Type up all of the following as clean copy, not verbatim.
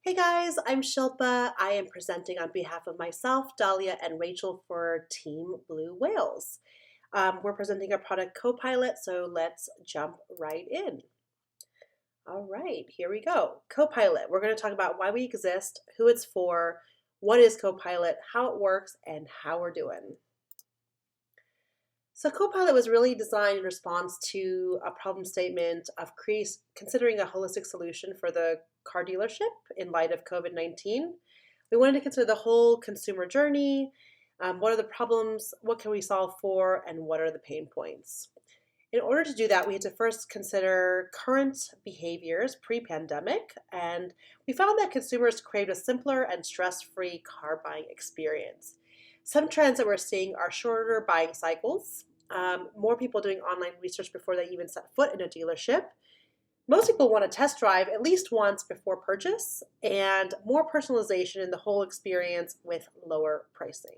Hey guys, I'm Shilpa. I am presenting on behalf of myself, Dahlia, and Rachel for Team Blue Whales. We're presenting our product COPYLT, so let's jump right in. All right, here we go. COPYLT. We're going to talk about why we exist, who it's for, what is COPYLT, how it works, and how we're doing. So CoPilot was really designed in response to a problem statement of considering a holistic solution for the car dealership in light of COVID-19. We wanted to consider the whole consumer journey. What are the problems? What can we solve for? And what are the pain points? In order to do that, we had to first consider current behaviors pre-pandemic, and we found that consumers craved a simpler and stress-free car buying experience. Some trends that we're seeing are shorter buying cycles, more people doing online research before they even set foot in a dealership. Most people want to test drive at least once before purchase, and more personalization in the whole experience with lower pricing.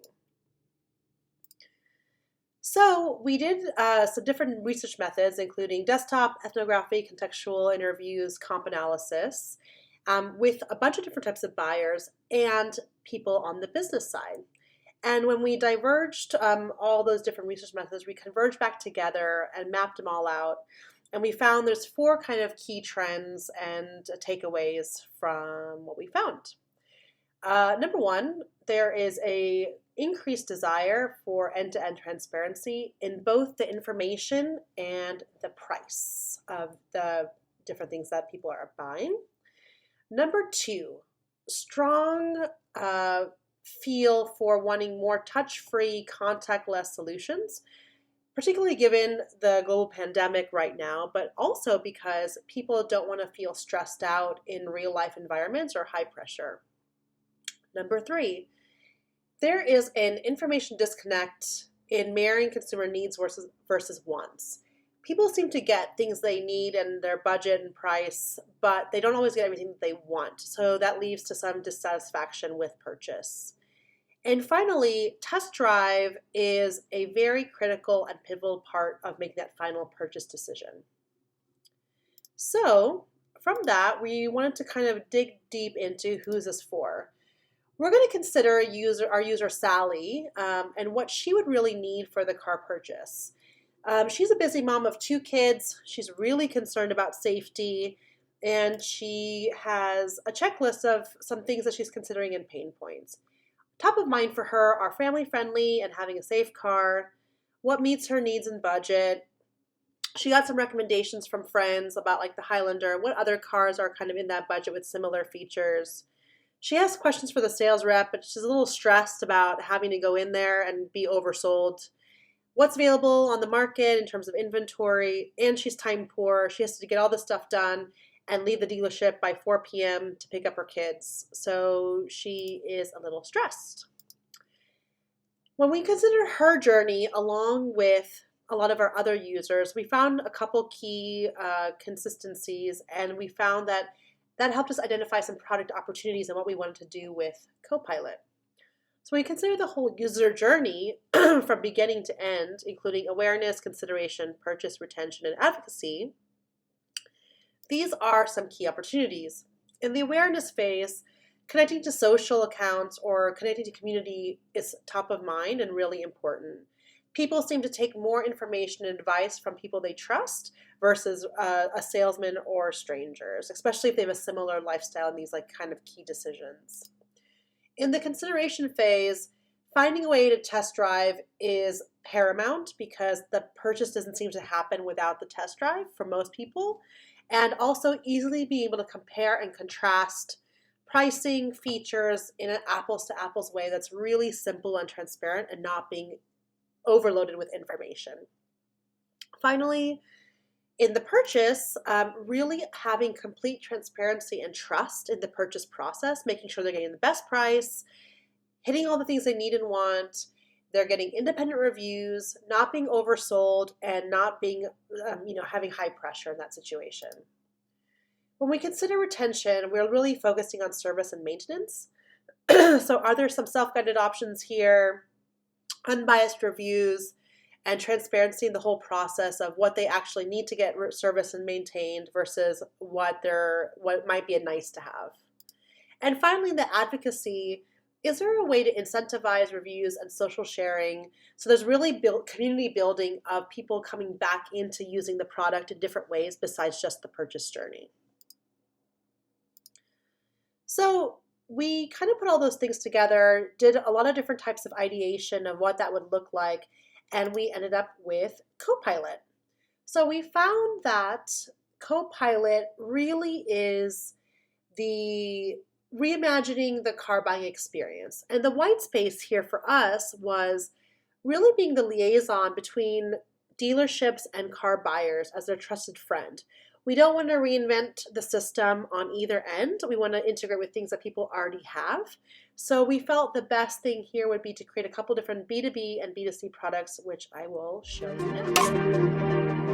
So we did some different research methods, including desktop, ethnography, contextual interviews, comp analysis, with a bunch of different types of buyers and people on the business side. And when we diverged all those different research methods, we converged back together and mapped them all out. And we found there's four kind of key trends and takeaways from what we found. Number one, there is a increased desire for end-to-end transparency in both the information and the price of the different things that people are buying. Number two, strong feel for wanting more touch-free, contactless solutions, particularly given the global pandemic right now, but also because people don't want to feel stressed out in real-life environments or high pressure. Number three, there is an information disconnect in marrying consumer needs versus wants. People seem to get things they need and their budget and price, but they don't always get everything that they want. So that leads to some dissatisfaction with purchase. And finally, test drive is a very critical and pivotal part of making that final purchase decision. So from that, we wanted to kind of dig deep into who's this for. We're going to consider our user Sally and what she would really need for the car purchase. She's a busy mom of 2 kids. She's really concerned about safety, and she has a checklist of some things that she's considering and pain points. Top of mind for her are family friendly and having a safe car, what meets her needs and budget. She got some recommendations from friends about like the Highlander, what other cars are kind of in that budget with similar features. She asked questions for the sales rep, but she's a little stressed about having to go in there and be oversold. What's available on the market in terms of inventory, and she's time poor. She has to get all this stuff done and leave the dealership by 4 p.m. to pick up her kids. So she is a little stressed. When we consider her journey along with a lot of our other users, we found a couple key consistencies, and we found that helped us identify some product opportunities and what we wanted to do with CoPilot. So when we consider the whole user journey from beginning to end, including awareness, consideration, purchase, retention, and advocacy, these are some key opportunities. In the awareness phase, connecting to social accounts or connecting to community is top of mind and really important. People seem to take more information and advice from people they trust versus a salesman or strangers, especially if they have a similar lifestyle in these like kind of key decisions. In the consideration phase, finding a way to test drive is paramount because the purchase doesn't seem to happen without the test drive for most people, and also easily being able to compare and contrast pricing, features in an apples to apples way that's really simple and transparent and not being overloaded with information. Finally, in the purchase, really having complete transparency and trust in the purchase process, making sure they're getting the best price, hitting all the things they need and want, they're getting independent reviews, not being oversold, and not being, having high pressure in that situation. When we consider retention, we're really focusing on service and maintenance. So are there some self-guided options here? Unbiased reviews, and transparency in the whole process of what they actually need to get serviced and maintained versus what might be a nice to have. And finally, the advocacy. Is there a way to incentivize reviews and social sharing? So there's really community building of people coming back into using the product in different ways besides just the purchase journey. So we kind of put all those things together, did a lot of different types of ideation of what that would look like, and we ended up with COPYLT. So we found that COPYLT really is the reimagining the car buying experience. And the white space here for us was really being the liaison between dealerships and car buyers as their trusted friend. We don't want to reinvent the system on either end. We want to integrate with things that people already have. So we felt the best thing here would be to create a couple different B2B and B2C products, which I will show you now.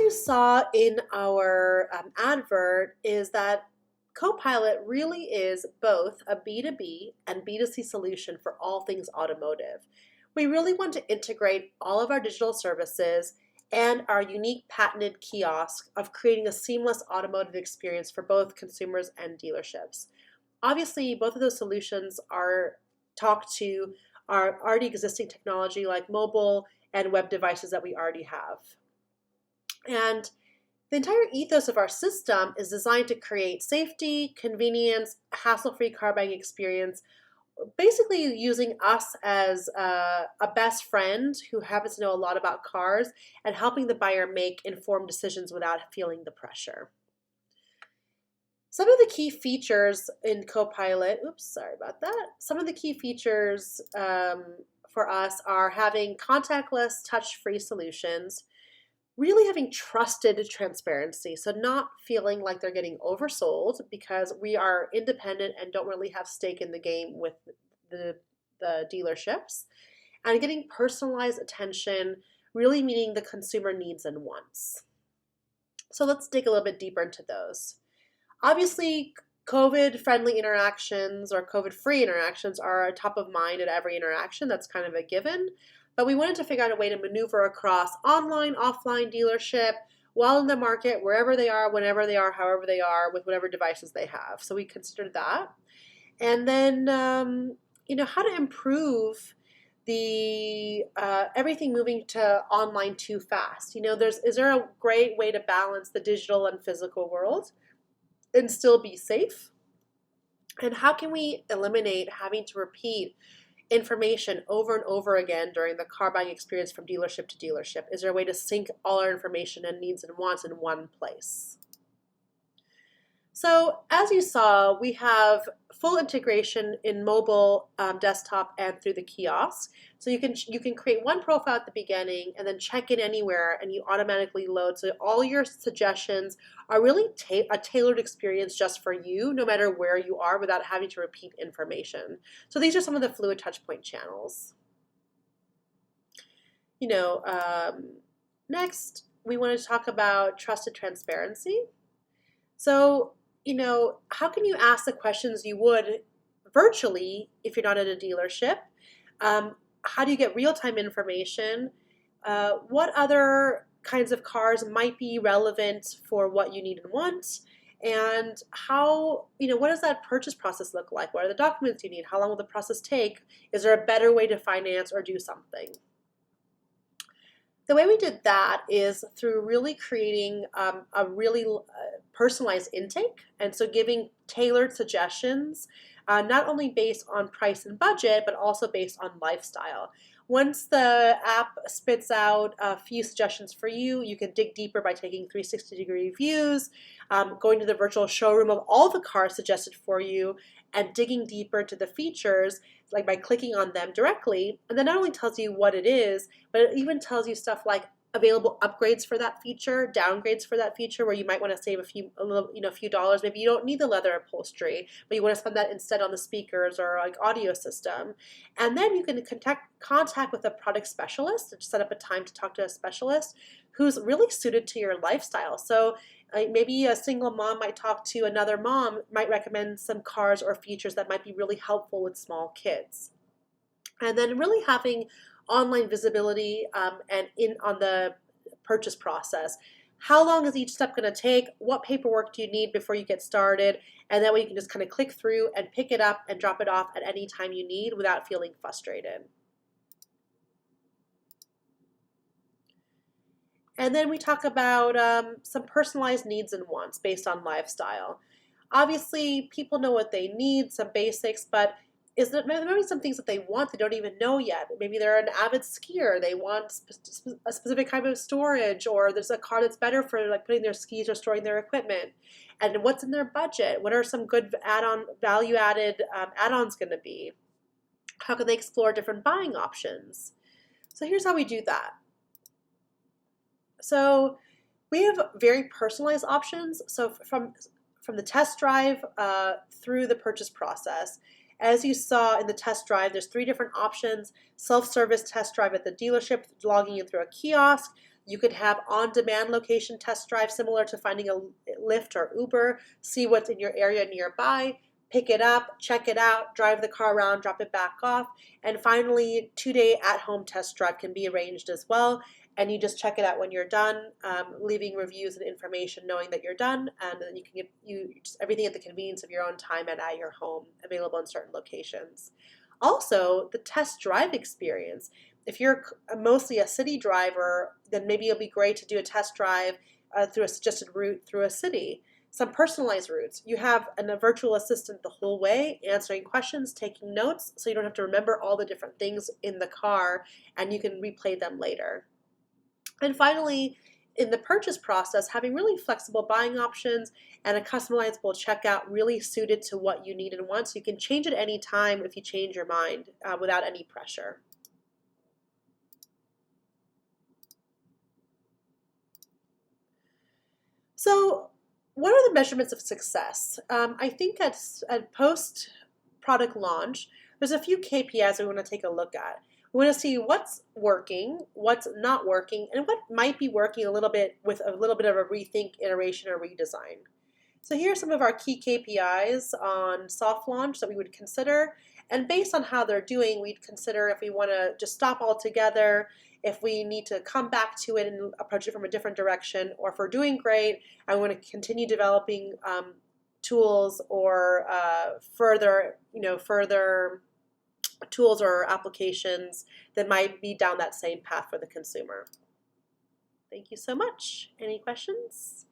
Saw in our advert is that COPYLT really is both a B2B and B2C solution for all things automotive. We really want to integrate all of our digital services and our unique patented kiosk of creating a seamless automotive experience for both consumers and dealerships. Obviously, both of those solutions are talked to our already existing technology like mobile and web devices that we already have. And the entire ethos of our system is designed to create safety, convenience, hassle-free car buying experience, basically using us as a best friend who happens to know a lot about cars and helping the buyer make informed decisions without feeling the pressure. Some of the key features in COPYLT, some of the key features for us are having contactless, touch-free solutions, really having trusted transparency, so not feeling like they're getting oversold because we are independent and don't really have stake in the game with the dealerships, and getting personalized attention, really meeting the consumer needs and wants. So let's dig a little bit deeper into those. Obviously, COVID-friendly interactions or COVID-free interactions are top of mind at every interaction. That's kind of a given. But we wanted to figure out a way to maneuver across online, offline dealership while in the market, wherever they are, whenever they are, however they are, with whatever devices they have. So we considered that. And then, how to improve the everything moving to online too fast. Is there a great way to balance the digital and physical world and still be safe? And how can we eliminate having to repeat information over and over again during the car buying experience from dealership to dealership? Is there a way to sync all our information and needs and wants in one place? So as you saw, we have full integration in mobile, desktop, and through the kiosk. So you can create one profile at the beginning and then check in anywhere, and you automatically load. So all your suggestions are really a tailored experience just for you, no matter where you are, without having to repeat information. So these are some of the fluid touchpoint channels. Next, we want to talk about trusted transparency. So, how can you ask the questions you would virtually if you're not at a dealership? How do you get real-time information? What other kinds of cars might be relevant for what you need and want? And what does that purchase process look like? What are the documents you need? How long will the process take? Is there a better way to finance or do something? The way we did that is through really creating a really personalized intake, and so giving tailored suggestions, not only based on price and budget, but also based on lifestyle. Once the app spits out a few suggestions for you, you can dig deeper by taking 360-degree views, going to the virtual showroom of all the cars suggested for you, and digging deeper to the features, like by clicking on them directly. And then not only tells you what it is, but it even tells you stuff like available upgrades for that feature, downgrades for that feature, where you might want to save a few dollars. Maybe you don't need the leather upholstery, but you want to spend that instead on the speakers or like audio system. And then you can contact with a product specialist to set up a time to talk to a specialist who's really suited to your lifestyle. So maybe a single mom might talk to another mom, might recommend some cars or features that might be really helpful with small kids. And then really having online visibility and on the purchase process. How long is each step going to take? What paperwork do you need before you get started? And that way you can just kind of click through and pick it up and drop it off at any time you need without feeling frustrated. And then we talk about some personalized needs and wants based on lifestyle. Obviously, people know what they need, some basics, but there maybe some things that they want they don't even know yet? Maybe they're an avid skier. They want a specific kind of storage, or there's a car that's better for like putting their skis or storing their equipment. And what's in their budget? What are some good value-added add-ons going to be? How can they explore different buying options? So here's how we do that. So we have very personalized options. So from the test drive through the purchase process. As you saw in the test drive, there's 3 different options. Self-service test drive at the dealership, logging in through a kiosk. You could have on-demand location test drive, similar to finding a Lyft or Uber, see what's in your area nearby, pick it up, check it out, drive the car around, drop it back off. And finally, 2-day at-home test drive can be arranged as well. And you just check it out when you're done, leaving reviews and information knowing that you're done, and then you can get just everything at the convenience of your own time and at your home, available in certain locations. Also, the test drive experience. If you're mostly a city driver, then maybe it'll be great to do a test drive through a suggested route through a city. Some personalized routes. You have a virtual assistant the whole way, answering questions, taking notes, so you don't have to remember all the different things in the car, and you can replay them later. And finally, in the purchase process, having really flexible buying options and a customizable checkout really suited to what you need and want, so you can change at any time if you change your mind without any pressure. So what are the measurements of success? I think at post-product launch, there's a few KPIs we want to take a look at. We want to see what's working, what's not working, and what might be working a little bit with a little bit of a rethink, iteration, or redesign. So here are some of our key KPIs on soft launch that we would consider. And based on how they're doing, we'd consider if we want to just stop altogether, if we need to come back to it and approach it from a different direction, or if we're doing great, I want to continue developing tools or further tools or applications that might be down that same path for the consumer. Thank you so much. Any questions?